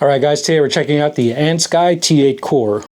Alright guys, today we're checking out the Andsky T8 Core.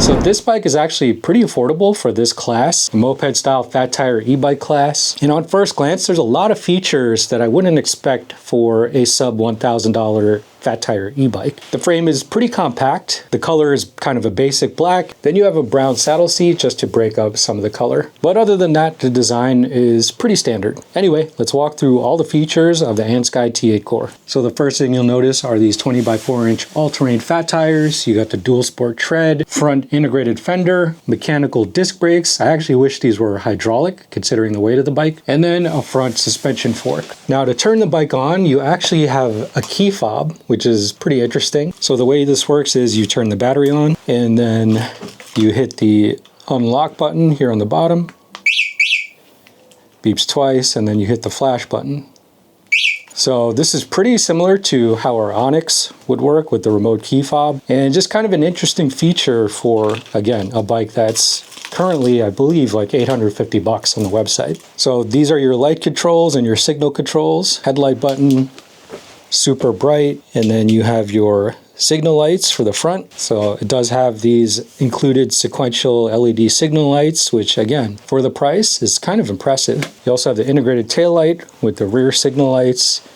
So this bike is actually pretty affordable for this class, the moped-style fat tire e-bike class. And on first glance, there's a lot of features that I wouldn't expect for a sub $1,000 fat tire e-bike. The frame is pretty compact. The color is kind of a basic black. Then you have a brown saddle seat just to break up some of the color. But other than that, the design is pretty standard. Anyway, let's walk through all the features of the Andsky T8 Core. So the first thing you'll notice are these 20 by 4 inch all-terrain fat tires. You got the dual sport tread, front integrated fender, mechanical disc brakes. I actually wish these were hydraulic considering the weight of the bike. And then a front suspension fork. Now to turn the bike on, you actually have a key fob, which is pretty interesting. So the way this works is you turn the battery on and then you hit the unlock button here on the bottom. Beeps twice and then you hit the flash button. So this is pretty similar to how our Onyx would work with the remote key fob, and just kind of an interesting feature for, again, a bike that's currently, I believe, like 850 bucks on the website. So these are your light controls and your signal controls. Headlight button, super bright, and then you have your signal lights for the front. So it does have these included sequential LED signal lights, which again, for the price is kind of impressive. You also have the integrated tail light with the rear signal lights.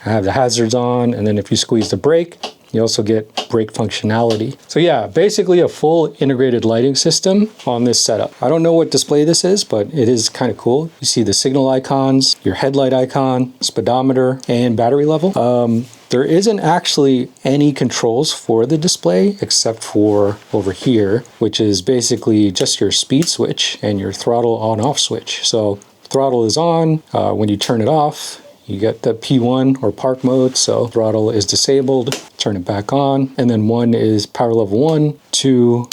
I have the hazards on, and then if you squeeze the brake, you also get brake functionality. So yeah, basically a full integrated lighting system on this setup. I don't know what display this is, but it is kind of cool. You see the signal icons, your headlight icon, speedometer, and battery level. There isn't actually any controls for the display except for over here, which is basically just your speed switch and your throttle on-off switch. So throttle is on. When you turn it off, you get the P1 or park mode, so throttle is disabled, turn it back on, and then 1 is power level 1, 2,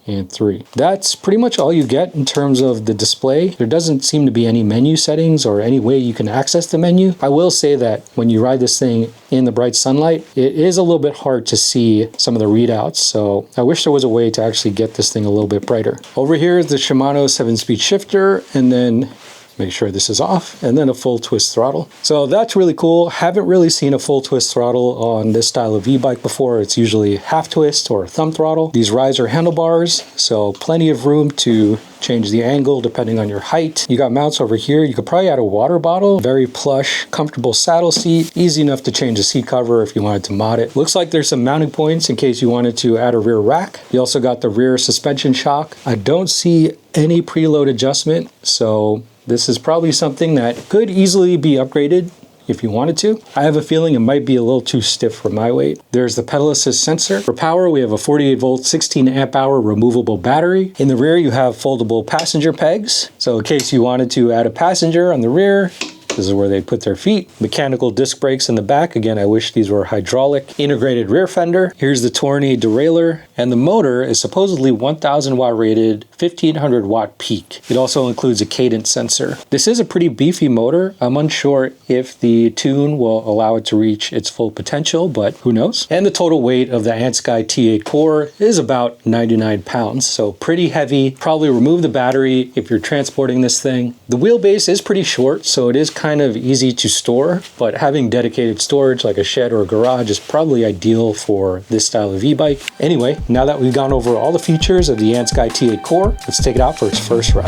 and 3. That's pretty much all you get in terms of the display. There doesn't seem to be any menu settings or any way you can access the menu. I will say that when you ride this thing in the bright sunlight, it is a little bit hard to see some of the readouts, so I wish there was a way to actually get this thing a little bit brighter. Over here is the Shimano 7-speed shifter, and then make sure this is off, and then a full twist throttle. So that's really cool. Haven't really seen a full twist throttle on this style of e-bike before. It's usually half twist or thumb throttle. These riser handlebars, so plenty of room to change the angle depending on your height. You got mounts over here. You could probably add a water bottle. Very plush, comfortable saddle seat. Easy enough to change the seat cover if you wanted to mod it. Looks like there's some mounting points in case you wanted to add a rear rack. You also got the rear suspension shock. I don't see any preload adjustment, so this is probably something that could easily be upgraded if you wanted to. I have a feeling it might be a little too stiff for my weight. There's the pedal assist sensor. For power, we have a 48 volt, 16 amp hour removable battery. In the rear, you have foldable passenger pegs. So in case you wanted to add a passenger on the rear, this is where they put their feet. Mechanical disc brakes in the back. Again, I wish these were hydraulic. Integrated rear fender. Here's the Tourney derailleur. And the motor is supposedly 1000 watt rated, 1500 watt peak. It also includes a cadence sensor. This is a pretty beefy motor. I'm unsure if the tune will allow it to reach its full potential, but who knows? And the total weight of the Andsky T8 Core is about 99 pounds, so pretty heavy. Probably remove the battery if you're transporting this thing. The wheelbase is pretty short, so it is kind of easy to store, but having dedicated storage like a shed or a garage is probably ideal for this style of e-bike. Anyway, now that we've gone over all the features of the Andsky T8 Core, let's take it out for its first ride.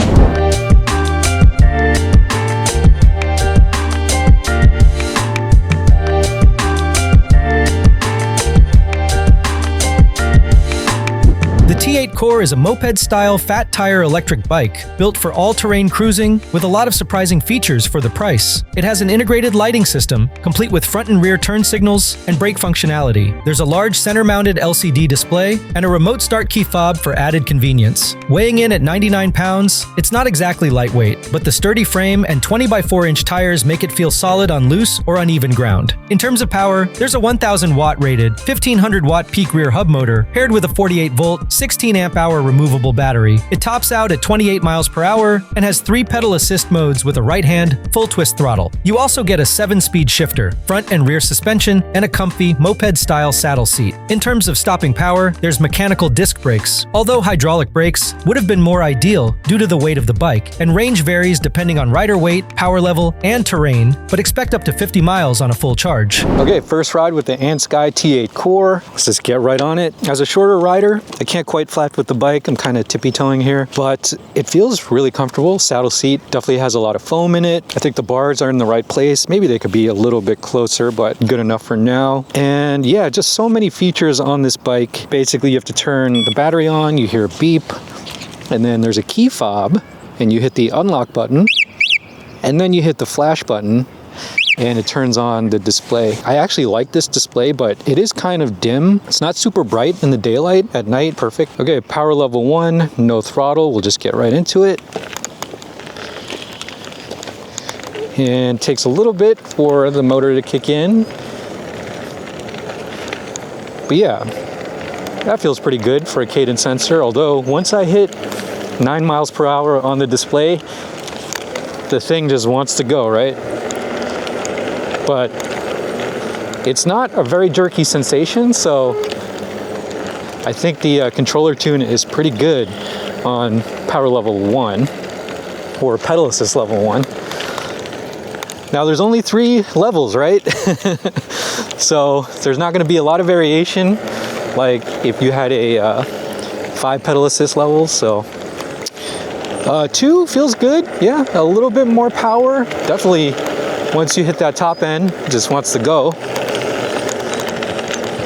The T8 Core is a moped-style fat tire electric bike built for all-terrain cruising with a lot of surprising features for the price. It has an integrated lighting system, complete with front and rear turn signals and brake functionality. There's a large center-mounted LCD display and a remote start key fob for added convenience. Weighing in at 99 pounds, it's not exactly lightweight, but the sturdy frame and 20 by 4 inch tires make it feel solid on loose or uneven ground. In terms of power, there's a 1000 watt rated, 1500 watt peak rear hub motor paired with a 48 volt, 16 16 amp hour removable battery. It tops out at 28 miles per hour and has 3 pedal assist modes with a right hand, full twist throttle. You also get a 7-speed shifter, front and rear suspension, and a comfy moped-style saddle seat. In terms of stopping power, there's mechanical disc brakes, although hydraulic brakes would have been more ideal due to the weight of the bike, and range varies depending on rider weight, power level, and terrain, but expect up to 50 miles on a full charge. Okay, first ride with the Andsky T8 Core. Let's just get right on it. As a shorter rider, I can't quite flat with the bike. I'm kind of tippy-toeing here, but it feels really comfortable. Saddle seat definitely has a lot of foam in it. I think the bars are in the right place. Maybe they could be a little bit closer, but good enough for now. And yeah, just so many features on this bike. Basically, you have to turn the battery on, you hear a beep, and then there's a key fob, and you hit the unlock button, and then you hit the flash button, and it turns on the display. I actually like this display, but it is kind of dim. It's not super bright in the daylight. At night, perfect. Okay, power level 1, no throttle. We'll just get right into it. And it takes a little bit for the motor to kick in. But yeah, that feels pretty good for a cadence sensor. Although once I hit 9 miles per hour on the display, the thing just wants to go, right? But it's not a very jerky sensation, so I think the controller tune is pretty good on power level 1 or pedal assist level 1. Now there's only 3 levels, right? So there's not going to be a lot of variation like if you had a 5 pedal assist levels. So 2 feels good. Yeah, a little bit more power. Definitely once you hit that top end, it just wants to go.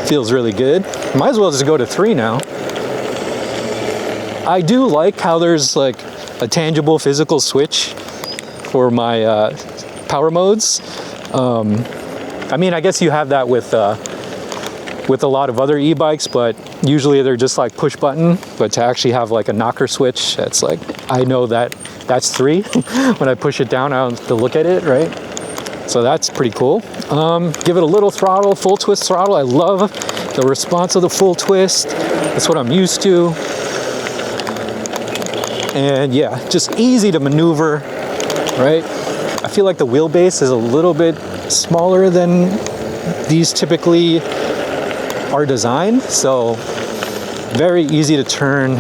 Feels really good. Might as well just go to 3 now. I do like how there's like a tangible physical switch for my power modes. I mean, I guess you have that with a lot of other e-bikes, but usually they're just like push button. But to actually have like a knocker switch, that's like, I know that that's 3. When I push it down, I don't have to look at it, right? So that's pretty cool. Give it a little throttle, full twist throttle. I love the response of the full twist. That's what I'm used to. And yeah, just easy to maneuver, right? I feel like the wheelbase is a little bit smaller than these typically are designed. So very easy to turn.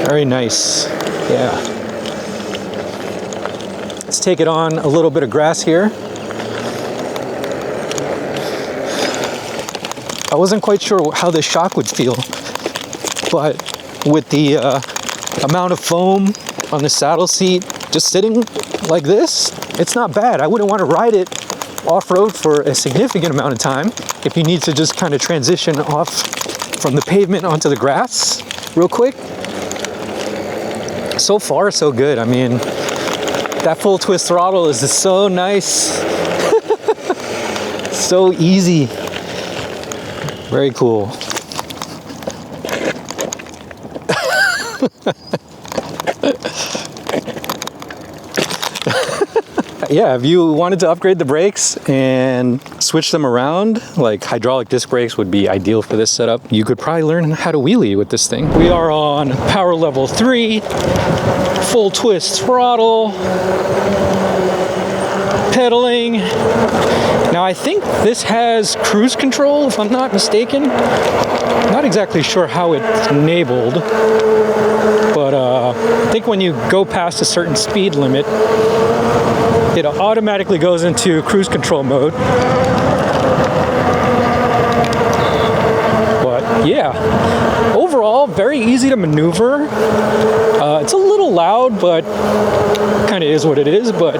Very nice, yeah. Let's take it on a little bit of grass here. I wasn't quite sure how this shock would feel, but with the amount of foam on the saddle seat, just sitting like this, it's not bad. I wouldn't want to ride it off-road for a significant amount of time if you need to just kind of transition off from the pavement onto the grass real quick. So far, so good. I mean, that full twist throttle is just so nice. So easy. Very cool. Yeah, if you wanted to upgrade the brakes and switch them around, like hydraulic disc brakes would be ideal for this setup. You could probably learn how to wheelie with this thing. We are on power level 3, full twist throttle, pedaling. Now I think this has cruise control, if I'm not mistaken. I'm not exactly sure how it's enabled, but I think when you go past a certain speed limit, it automatically goes into cruise control mode. But yeah, overall, very easy to maneuver. It's a little loud, but kind of is what it is, but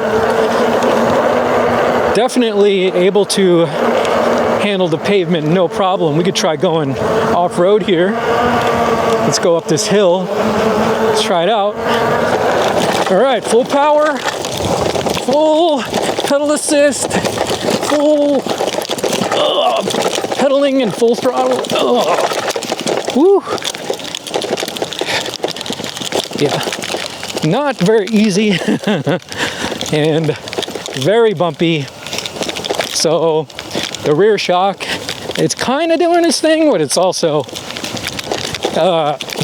definitely able to handle the pavement no problem. We could try going off-road here. Let's go up this hill. Let's try it out. All right, full power. Full pedal assist, full pedaling and full throttle. Woo. Yeah, not very easy and very bumpy. So the rear shock, it's kind of doing its thing, but it's also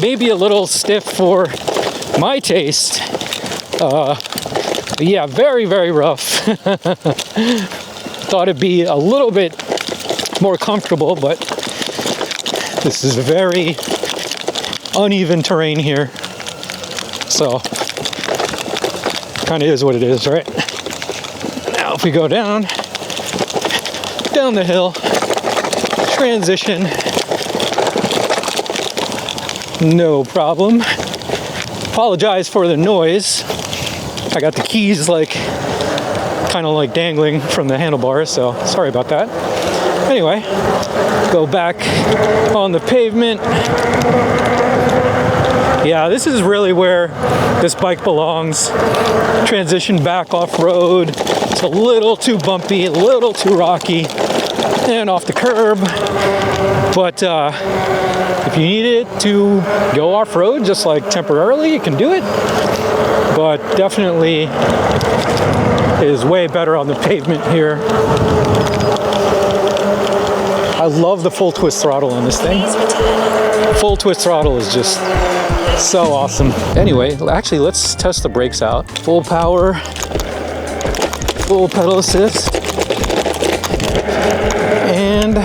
Maybe a little stiff for my taste. But yeah, very, very rough. Thought it'd be a little bit more comfortable, but this is very uneven terrain here. So, kind of is what it is, right? Now if we go down the hill, transition, no problem. Apologize for the noise. I got the keys like kind of like dangling from the handlebars, so sorry about that. Anyway, go back on the pavement. Yeah, this is really where this bike belongs. Transition back off-road. It's a little too bumpy, a little too rocky, and off the curb. But if you need it to go off-road just like temporarily, you can do it. But definitely is way better on the pavement here. I love the full twist throttle on this thing. Full twist throttle is just so awesome. Anyway, actually, let's test the brakes out. Full power, full pedal assist, and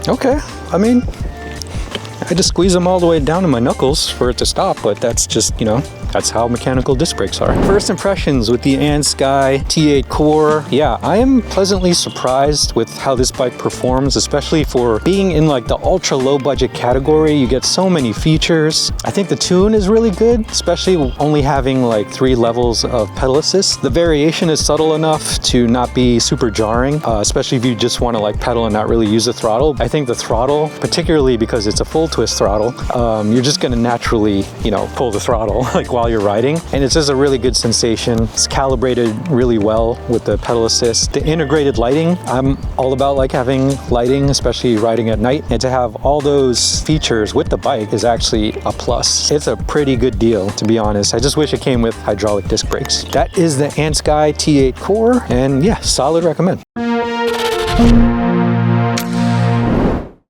okay. I mean, I just squeeze them all the way down to my knuckles for it to stop, but that's just, you know, that's how mechanical disc brakes are. First impressions with the Andsky T8 Core. Yeah, I am pleasantly surprised with how this bike performs, especially for being in like the ultra low budget category. You get so many features. I think the tune is really good, especially only having like 3 levels of pedal assist. The variation is subtle enough to not be super jarring, especially if you just want to like pedal and not really use the throttle. I think the throttle, particularly because it's a full twist throttle, you're just going to naturally, you know, pull the throttle like while you're riding, and it's just a really good sensation. It's calibrated really well with the pedal assist. The integrated lighting, I'm all about like having lighting, especially riding at night, and to have all those features with the bike is actually a plus. It's a pretty good deal, to be honest. I just wish it came with hydraulic disc brakes. That is the Andsky T8 Core, and yeah, solid recommend.